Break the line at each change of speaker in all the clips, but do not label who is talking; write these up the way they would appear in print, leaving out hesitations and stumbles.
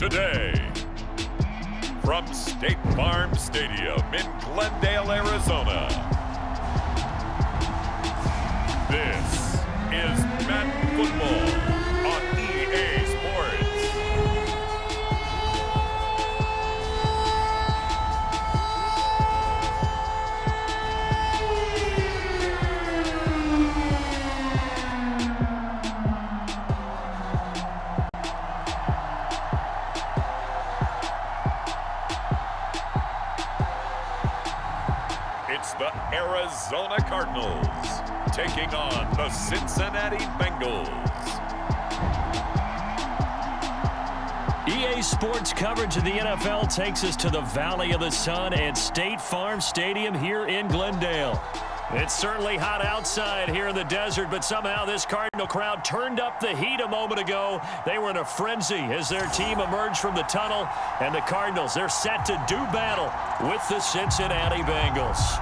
today. From State Farm Stadium in Glendale, Arizona, this is Madden Football on EA Sports. It's the Arizona Cardinals taking on the Cincinnati Bengals.
EA Sports coverage of the NFL takes us to the Valley of the Sun at State Farm Stadium here in Glendale. It's certainly hot outside here in the desert, but somehow this Cardinal crowd turned up the heat a moment ago. They were in a frenzy as their team emerged from the tunnel, and the Cardinals, they're set to do battle with the Cincinnati Bengals.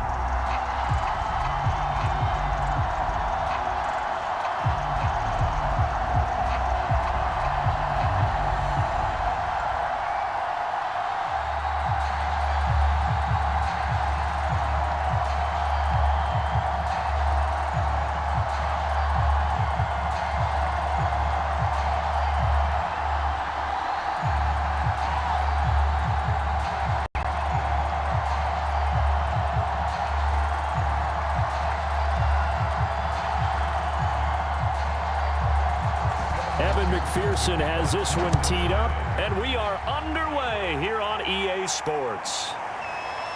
McPherson has this one teed up, and we are underway here on EA Sports.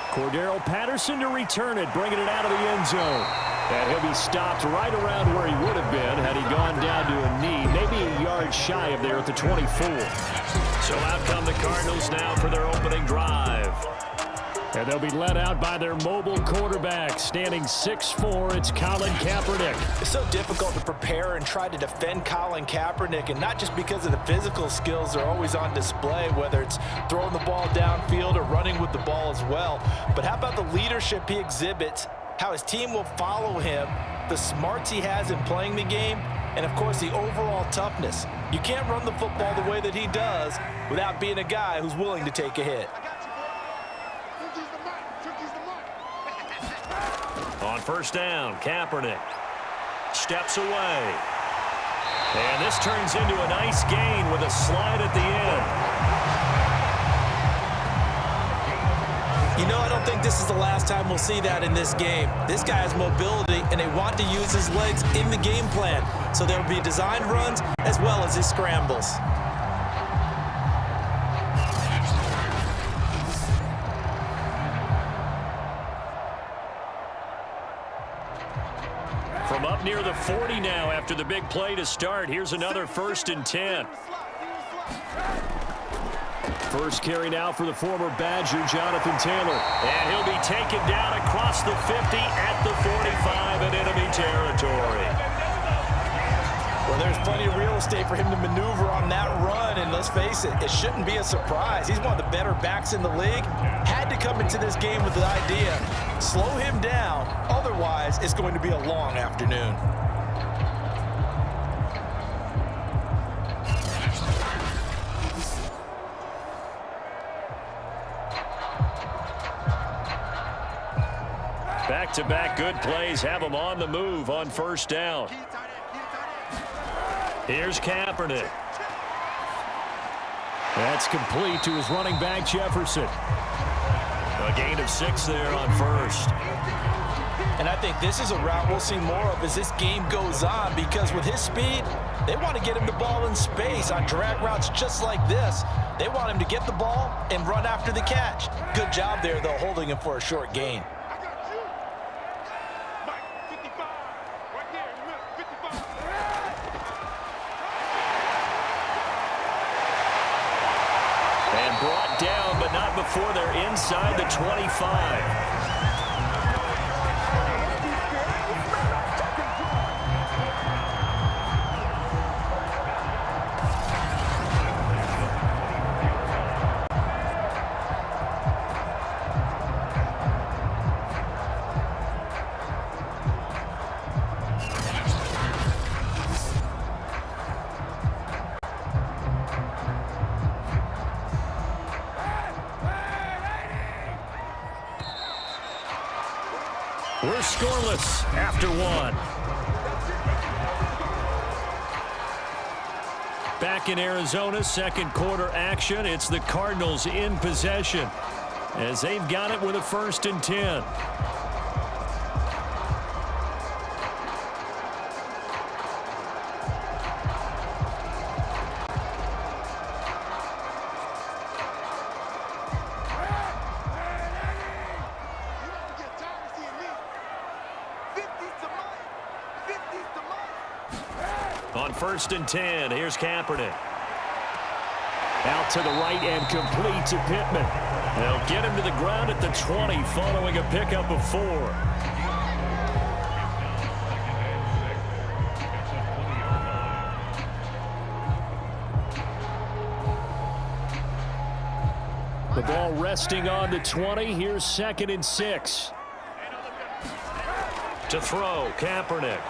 Cordero Patterson to return it, bringing it out of the end zone. And he'll be stopped right around where he would have been had he gone down to a knee, maybe a yard shy of there at the 24. So out come the Cardinals now for their opening drive. And they'll be led out by their mobile quarterback, standing 6'4", it's Colin Kaepernick.
It's so difficult to prepare and try to defend Colin Kaepernick, and not just because of the physical skills they're always on display, whether it's throwing the ball downfield or running with the ball as well. But how about the leadership he exhibits, how his team will follow him, the smarts he has in playing the game, and, of course, the overall toughness. You can't run the football the way that he does without being a guy who's willing to take a hit.
On first down, Kaepernick steps away. And this turns into a nice gain with a slide at the end.
You know, I don't think this is the last time we'll see that in this game. This guy has mobility, and they want to use his legs in the game plan. So there will be designed runs as well as his scrambles.
From up near the 40 now after the big play to start. Here's another 1st and 10. First carry now for the former Badger, Jonathan Taylor. And he'll be taken down across the 50 at the 45 in enemy territory.
Well, there's plenty of real estate for him to maneuver on that run, and let's face it, it shouldn't be a surprise. He's one of the better backs in the league. Had to come into this game with the idea, slow him down, otherwise it's going to be a long afternoon.
Back-to-back good plays have him on the move on first down. Here's Kaepernick. That's complete to his running back, Jefferson. A gain of 6 there on first.
And I think this is a route we'll see more of as this game goes on, because with his speed, they want to get him the ball in space on drag routes just like this. They want him to get the ball and run after the catch. Good job there, though, holding him for a short gain.
And brought down, but not before they're inside the 25. We're scoreless after one. Back in Arizona, second quarter action. It's the Cardinals in possession as they've got it with a 1st and 10. On 1st and 10, here's Kaepernick. Out to the right and complete to Pittman. They'll get him to the ground at the 20 following a pickup of 4. The ball resting on the 20. Here's 2nd and 6. To throw, Kaepernick.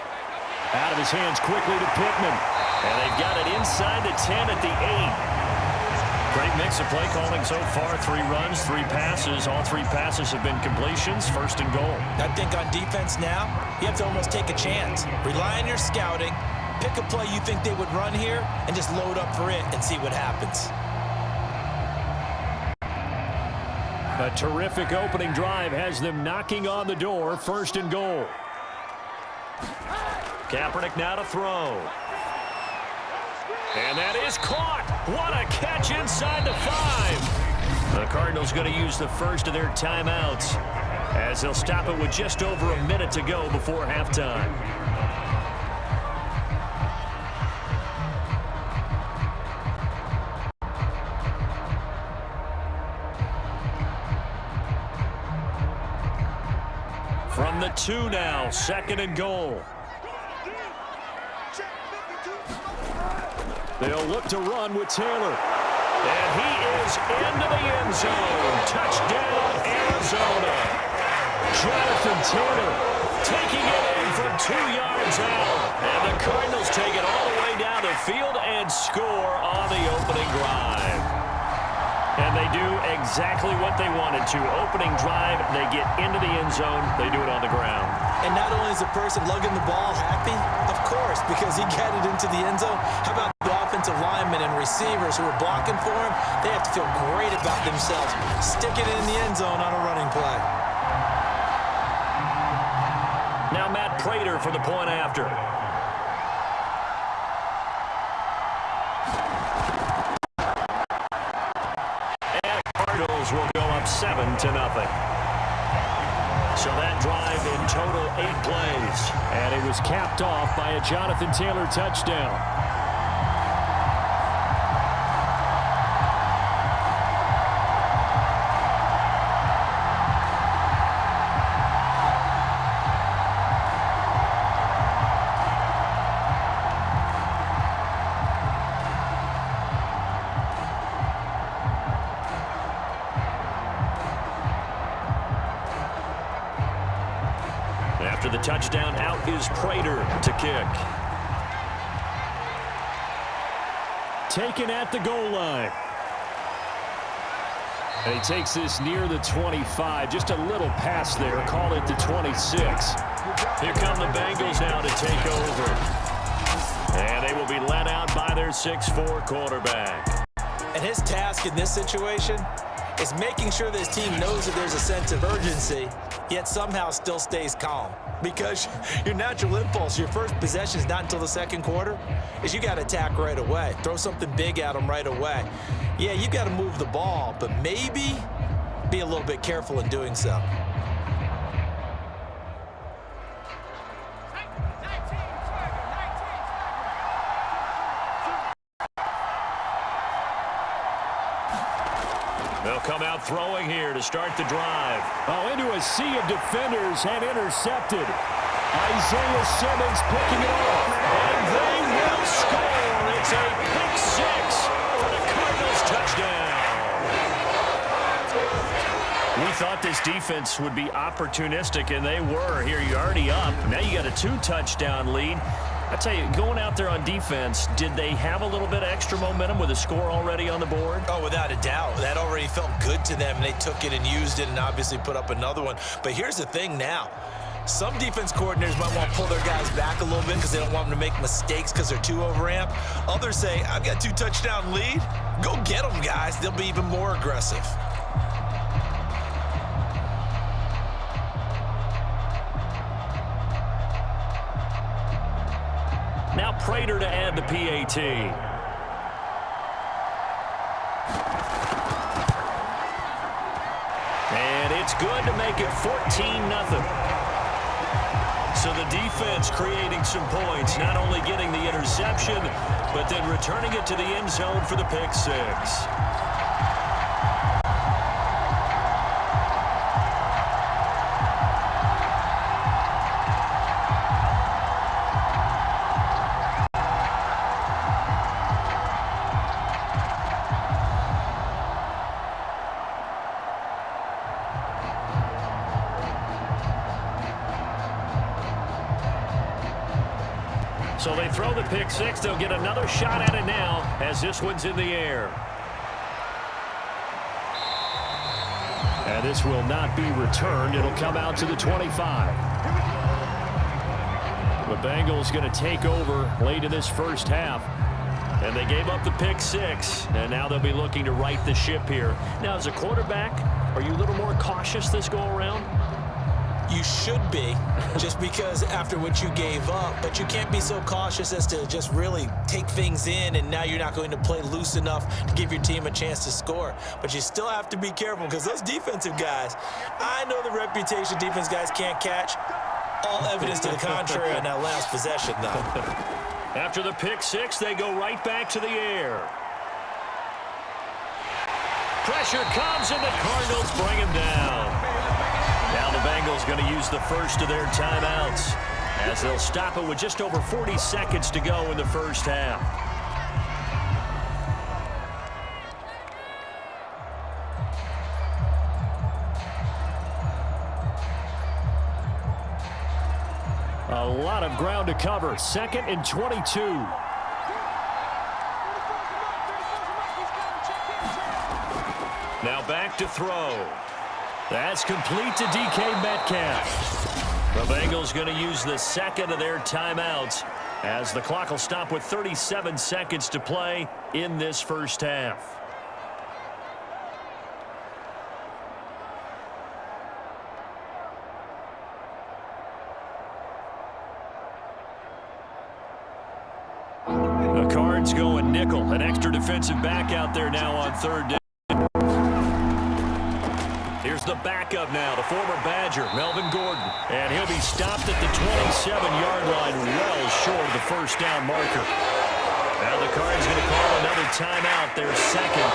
Out of his hands quickly to Pittman. And they've got it inside the 10 at the 8. Great mix of play calling so far. 3 runs, 3 passes. All 3 passes have been completions. 1st and goal.
I think on defense now, you have to almost take a chance. Rely on your scouting. Pick a play you think they would run here and just load up for it and see what happens.
A terrific opening drive has them knocking on the door. 1st and goal. Kaepernick now to throw. And that is caught. What a catch inside the 5. The Cardinals going to use the first of their timeouts as they'll stop it with just over a minute to go before halftime. From the 2 now, 2nd and goal. They'll look to run with Taylor. And he is into the end zone. Touchdown, Arizona. Jonathan Taylor taking it in from 2 yards out. And the Cardinals take it all the way down the field and score on the opening drive. And they do exactly what they wanted to. Opening drive, they get into the end zone. They do it on the ground.
And not only is the person lugging the ball happy, of course, because he got it into the end zone. How about the offensive linemen and receivers who are blocking for him? They have to feel great about themselves. Sticking it in the end zone on a running play.
Now Matt Prater for the point after. Will go up 7-0. So that drive in total 8 plays. And it was capped off by a Jonathan Taylor touchdown. After the touchdown, out is Prater to kick. Taken at the goal line. And he takes this near the 25. Just a little pass there. Call it the 26. Here come the Bengals now to take over. And they will be led out by their 6'4" quarterback.
And his task in this situation is making sure this team knows that there's a sense of urgency, yet somehow still stays calm. Because your natural impulse, your first possession is not until the 2nd quarter, is you got to attack right away. Throw something big at them right away. Yeah, you got to move the ball, but maybe be a little bit careful in doing so.
They'll come out throwing here to start the drive. Oh, into a sea of defenders and intercepted. Isaiah Simmons picking it off. And they will score. It's a pick 6 for the Cardinals touchdown. We thought this defense would be opportunistic, and they were. Here, you're already up. Now you got a 2-touchdown lead. I tell you, going out there on defense, did they have a little bit of extra momentum with a score already on the board?
Oh, without a doubt. That already felt good to them. They took it and used it and obviously put up another one. But here's the thing now. Some defense coordinators might want to pull their guys back a little bit because they don't want them to make mistakes because they're too overamped. Others say, I've got 2-touchdown lead. Go get them, guys. They'll be even more aggressive.
Now Prater to add the PAT. And it's good to make it 14-0. So the defense creating some points, not only getting the interception, but then returning it to the end zone for the pick six. So they throw the pick six. They'll get another shot at it now as this one's in the air. And this will not be returned. It'll come out to the 25. The Bengals going to take over late in this first half. And they gave up the pick six. And now they'll be looking to right the ship here. Now, as a quarterback, are you a little more cautious this go around?
You should be, just because after what you gave up, but you can't be so cautious as to just really take things in, and now you're not going to play loose enough to give your team a chance to score. But you still have to be careful because those defensive guys, I know the reputation defense guys can't catch. All evidence to the contrary on that last possession, though.
After the pick six, they go right back to the air. Pressure comes, and the Cardinals bring him down. Now the Bengals going to use the first of their timeouts as they'll stop it with just over 40 seconds to go in the first half. A lot of ground to cover. 2nd and 22. Now back to throw. That's complete to DK Metcalf. The Bengals going to use the second of their timeouts as the clock will stop with 37 seconds to play in this first half. The Cards going nickel. An extra defensive back out there now on third down. Here's the backup now, the former Badger, Melvin Gordon. And he'll be stopped at the 27-yard line, well short of the first down marker. Now the Cards going to call another timeout, their second,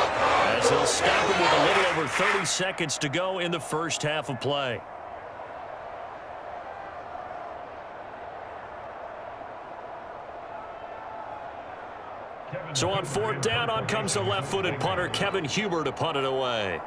as they'll stop it with a little over 30 seconds to go in the first half of play. So on fourth down, on comes the left-footed punter, Kevin Huber, to punt it away.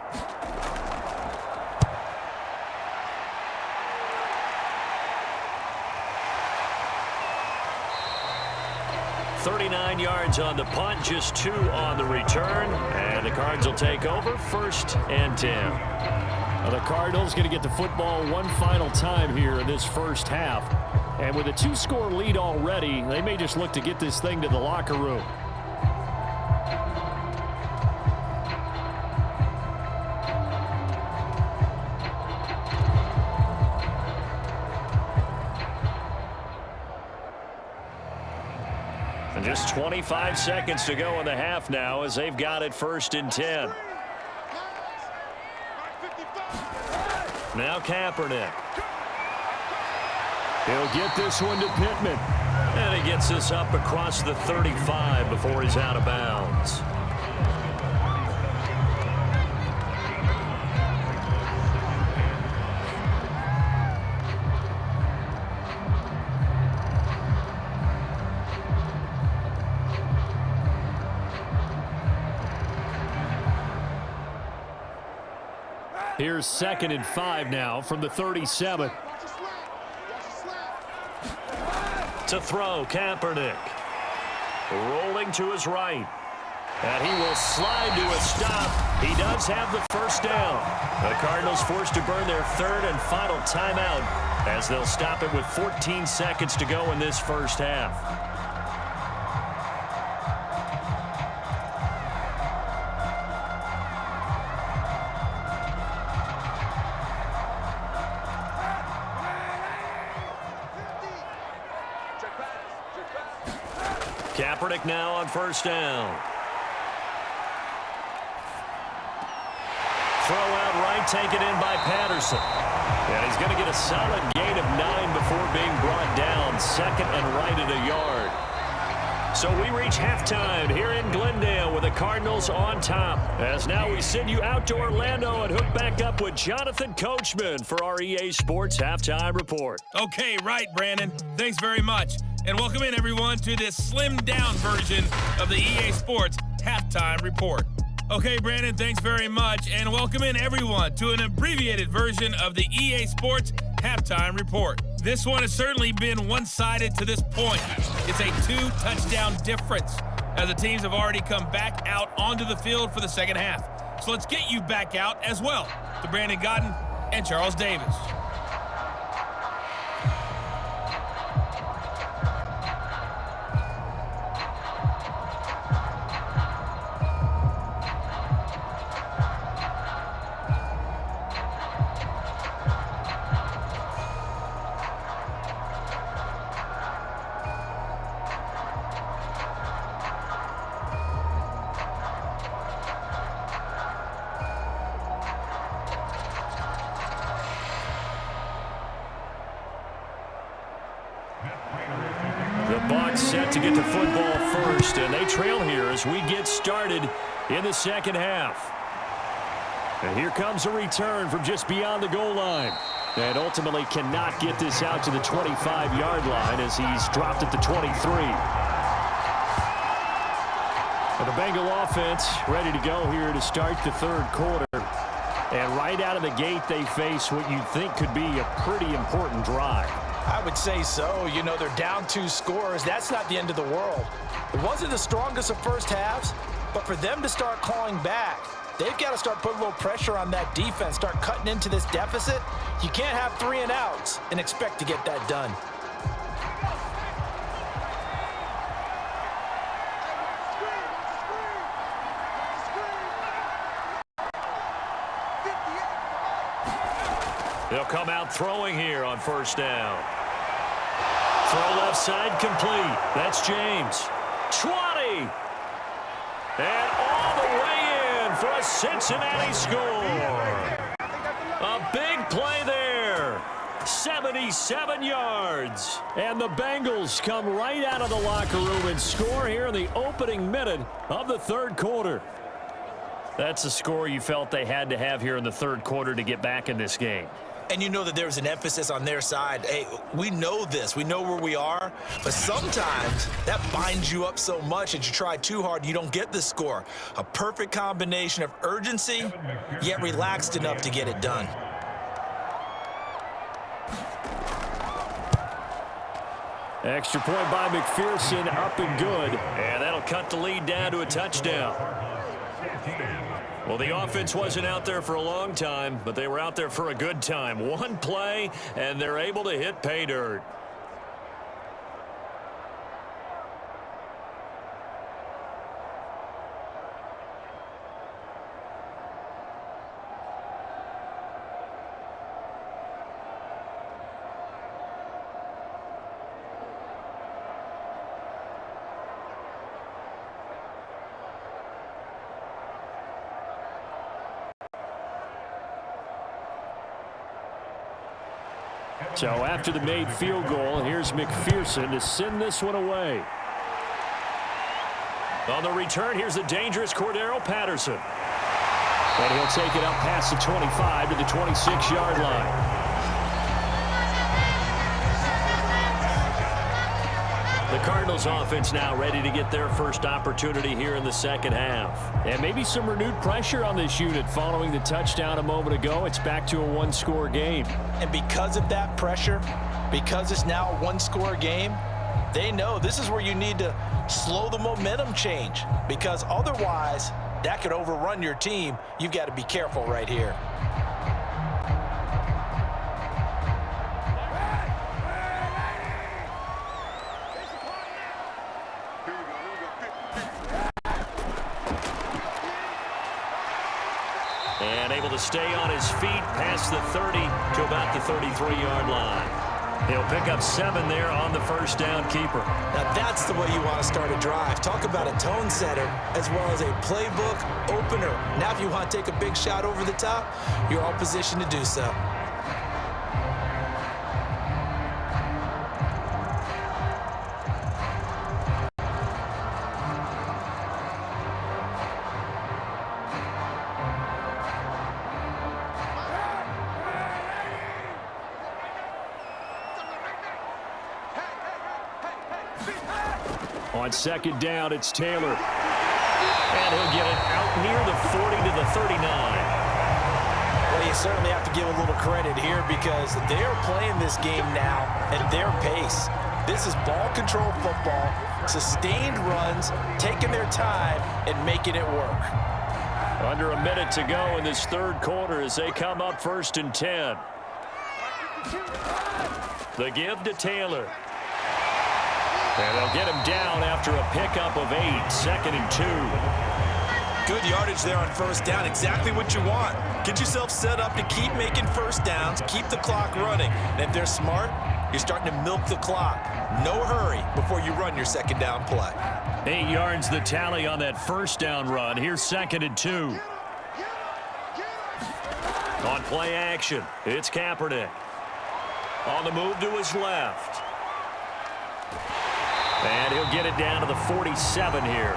39 yards on the punt, just 2 on the return. And the Cards will take over, 1st and 10. Well, the Cardinals going to get the football one final time here in this first half. And with a 2-score lead already, they may just look to get this thing to the locker room. And just 25 seconds to go in the half now as they've got it 1st and 10. Now Kaepernick. He'll get this one to Pittman. And he gets this up across the 35 before he's out of bounds. Here's 2nd and 5 now from the 37. To throw, Kaepernick. Rolling to his right. And he will slide to a stop. He does have the first down. The Cardinals forced to burn their third and final timeout as they'll stop it with 14 seconds to go in this first half. Kaepernick now on first down. Throw out right, taken in by Patterson. And he's going to get a solid gain of 9 before being brought down. Second and right at a yard. So we reach halftime here in Glendale with the Cardinals on top. As now we send you out to Orlando and hook back up with Jonathan Coachman for our EA Sports Halftime Report.
Okay, right, Brandon. Thanks very much. And welcome in, everyone, to this slimmed-down version of the EA Sports Halftime Report. Okay, Brandon, thanks very much. And welcome in, everyone, to an abbreviated version of the EA Sports Halftime Report. This one has certainly been one-sided to this point. It's a 2-touchdown difference as the teams have already come back out onto the field for the second half. So let's get you back out as well to Brandon Godden and Charles Davis.
Set to get the football first, and they trail here as we get started in the second half. And here comes a return from just beyond the goal line. And ultimately cannot get this out to the 25-yard line as he's dropped at the 23. And the Bengal offense ready to go here to start the third quarter. And right out of the gate, they face what you'd think could be a pretty important drive.
I would say so. You know, they're down 2 scores. That's not the end of the world. It wasn't the strongest of first halves, but for them to start clawing back, they've got to start putting a little pressure on that defense, start cutting into this deficit. You can't have 3 and outs and expect to get that done.
They'll come out throwing here on first down. Throw left side complete. That's James. 20. And all the way in for a Cincinnati score. A big play there. 77 yards. And the Bengals come right out of the locker room and score here in the opening minute of the third quarter. That's a score you felt they had to have here in the third quarter to get back in this game.
And you know that there's an emphasis on their side. Hey, we know this. We know where we are. But sometimes that binds you up so much that you try too hard, you don't get the score. A perfect combination of urgency, yet relaxed enough to get it done.
Extra point by McPherson, up and good. And that'll cut the lead down to a touchdown. Well, the offense wasn't out there for a long time, but they were out there for a good time. One play, and they're able to hit pay dirt. So after the made field goal, here's McPherson to send this one away. On the return, here's the dangerous Cordero Patterson. And he'll take it up past the 25 to the 26-yard line. The Cardinals offense now ready to get their first opportunity here in the second half. And maybe some renewed pressure on this unit following the touchdown a moment ago. It's back to a one-score game.
And because of that pressure, because it's now a one-score game, they know this is where you need to slow the momentum change, because otherwise that could overrun your team. You've got to be careful right here.
And able to stay on his feet past the 30 to about the 33-yard line. He'll pick up 7 there on the first down keeper.
Now that's the way you want to start a drive. Talk about a tone setter as well as a playbook opener. Now if you want to take a big shot over the top, you're all positioned to do so.
On second down, it's Taylor. And he'll get it out near the 40 to the 39.
Well, you certainly have to give a little credit here because they are playing this game now at their pace. This is ball control football, sustained runs, taking their time and making it work.
Under a minute to go in this third quarter as they come up 1st and 10. The give to Taylor. And they'll get him down after a pickup of 8, 2nd and 2.
Good yardage there on first down. Exactly what you want. Get yourself set up to keep making first downs, keep the clock running. And if they're smart, you're starting to milk the clock. No hurry before you run your second down play.
8 yards the tally on that first down run. Here's 2nd and 2. On play action, it's Kaepernick. On the move to his left. And he'll get it down to the 47 here.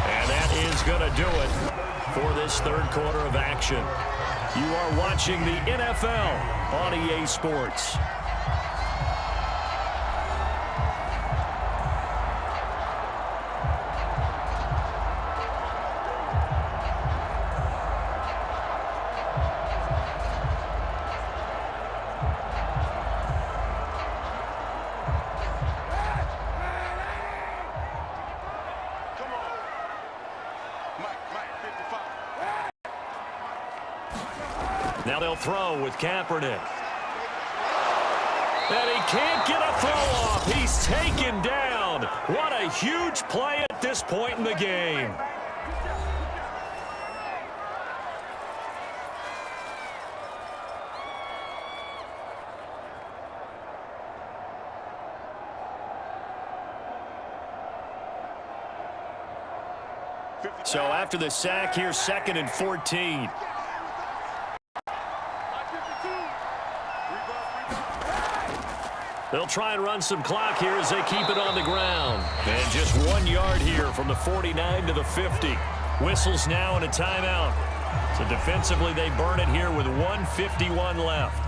And that is going to do it for this third quarter of action. You are watching the NFL on EA Sports. Now they'll throw with Kaepernick. And he can't get a throw off. He's taken down. What a huge play at this point in the game. So after the sack, here's 2nd and 14. They'll try and run some clock here as they keep it on the ground. And just 1 yard here from the 49 to the 50. Whistles now and a timeout. So defensively, they burn it here with 1:51 left.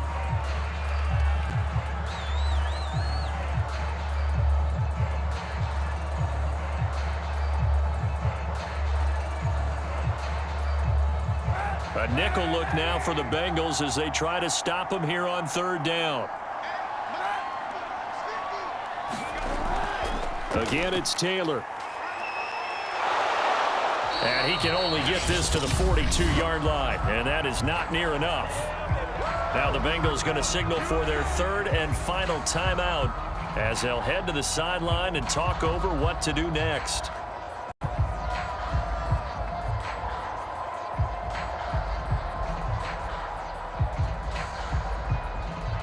A nickel look now for the Bengals as they try to stop them here on 3rd down. Again, it's Taylor. And he can only get this to the 42-yard line, and that is not near enough. Now the Bengals going to signal for their 3rd and final timeout as they'll head to the sideline and talk over what to do next.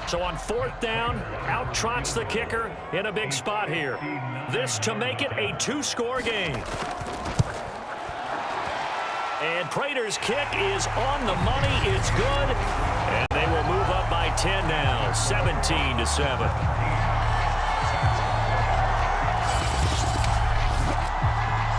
So on 4th down, out trots the kicker in a big spot here. This to make it a 2-score game. And Prater's kick is on the money. It's good. And they will move up by 10 now, 17-7.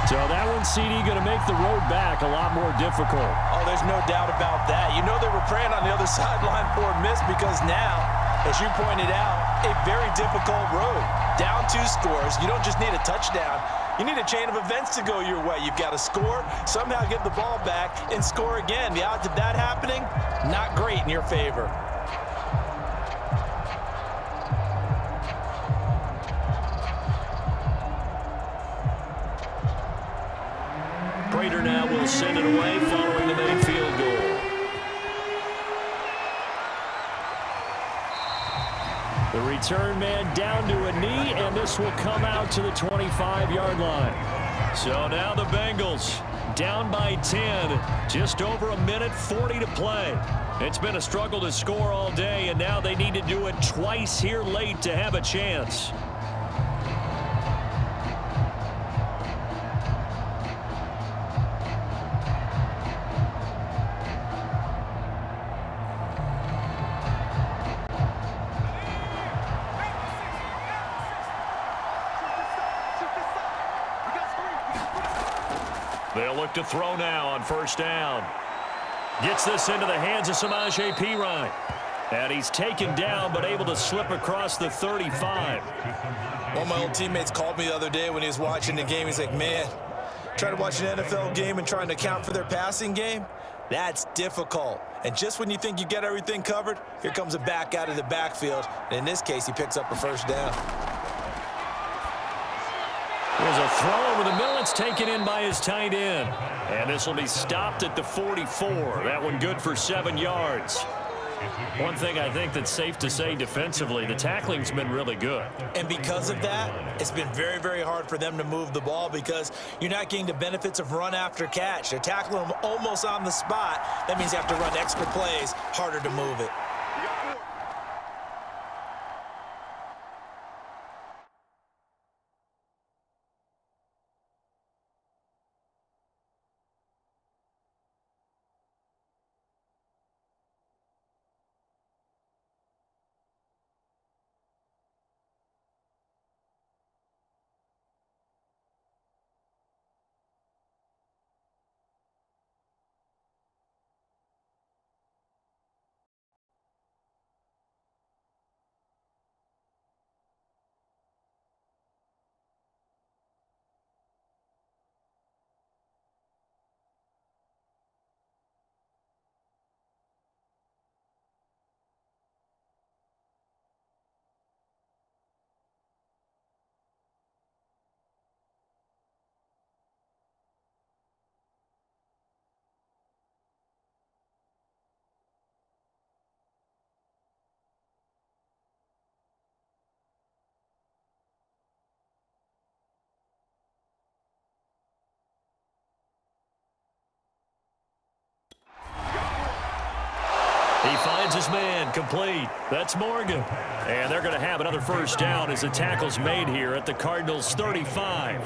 So that one, CD, going to make the road back a lot more difficult.
Oh, there's no doubt about that. You know they were praying on the other sideline for a miss because now, as you pointed out, a very difficult road. Down 2 scores. You don't just need a touchdown. You need a chain of events to go your way. You've got to score, somehow get the ball back, and score again. The odds of that happening, not great in your favor.
two-pointer now will send it away following the main field goal. The return man down to a knee, and this will come out to the 25-yard line. So now the Bengals down by 10, just over a minute 40 to play. It's been a struggle to score all day, and now they need to do it twice here late to have a chance. They'll look to throw now on first down. Gets this into the hands of Samaje Perine. And he's taken down but able to slip across the 35.
One of my old teammates called me the other day when he was watching the game. He's like, man, trying to watch an NFL game and trying to account for their passing game, that's difficult. And just when you think you get everything covered, here comes a back out of the backfield. And in this case, he picks up a first down.
There's a throw over the middle. It's taken in by his tight end. And this will be stopped at the 44. That one good for 7 yards. One thing I think that's safe to say defensively, the tackling's been really good.
And because of that, it's been very, very hard for them to move the ball because you're not getting the benefits of run after catch. They're tackling them almost on the spot. That means you have to run extra plays, harder to move it.
He finds his man, complete. That's Morgan. And they're going to have another first down as the tackle's made here at the Cardinals' 35.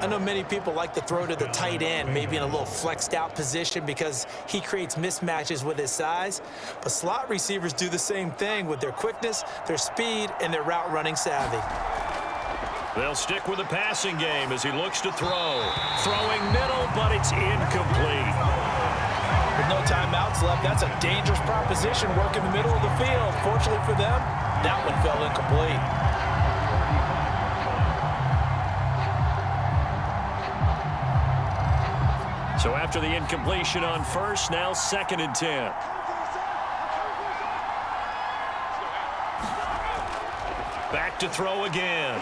I know many people like to throw to the tight end, maybe in a little flexed out position because he creates mismatches with his size. But slot receivers do the same thing with their quickness, their speed, and their route running savvy.
They'll stick with the passing game as he looks to throw. Throwing middle, but it's incomplete.
With no timeouts left, that's a dangerous proposition, work in the middle of the field. Fortunately for them, that one fell incomplete.
So after the incompletion on first, now 2nd and 10. Back to throw again.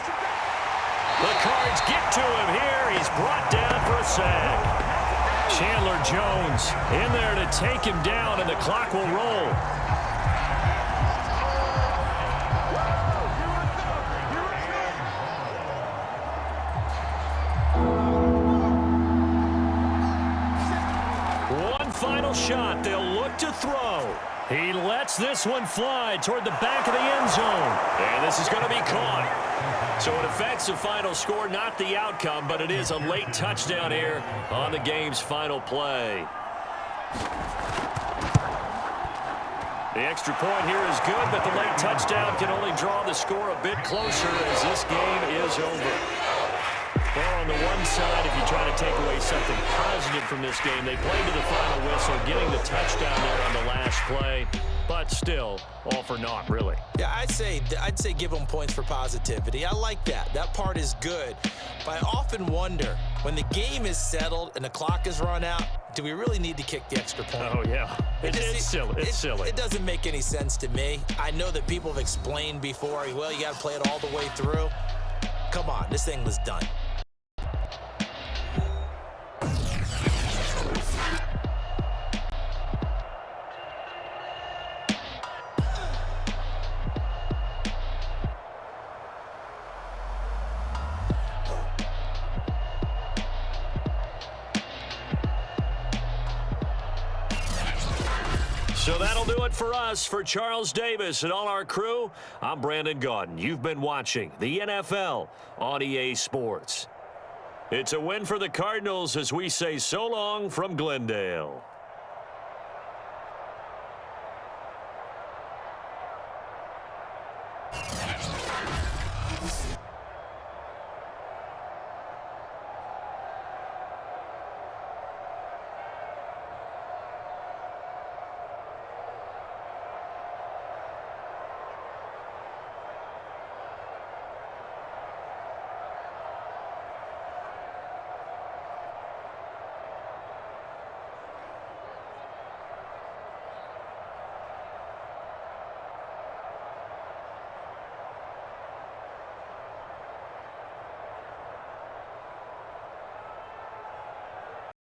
The Cards get to him here. He's brought down for a sack. Chandler Jones in there to take him down, and the clock will roll. One final shot. They'll look to throw. He lets this one fly toward the back of the end zone. And this is going to be caught. So it affects the final score, not the outcome, but it is a late touchdown here on the game's final play. The extra point here is good, but the late touchdown can only draw the score a bit closer as this game is over. Well, on the one side, if you try to take away something positive from this game, they played to the final whistle, getting the touchdown there on the last play. But still, all for naught, really.
Yeah, I'd say give them points for positivity. I like that. That part is good. But I often wonder, when the game is settled and the clock is run out, do we really need to kick the extra point?
Oh, yeah. It's silly. It's silly.
It doesn't make any sense to me. I know that people have explained before, well, you got to play it all the way through. Come on, this thing was done.
So that'll do it for us. For Charles Davis and all our crew, I'm Brandon Gaudin. You've been watching the NFL on EA Sports. It's a win for the Cardinals as we say so long from Glendale.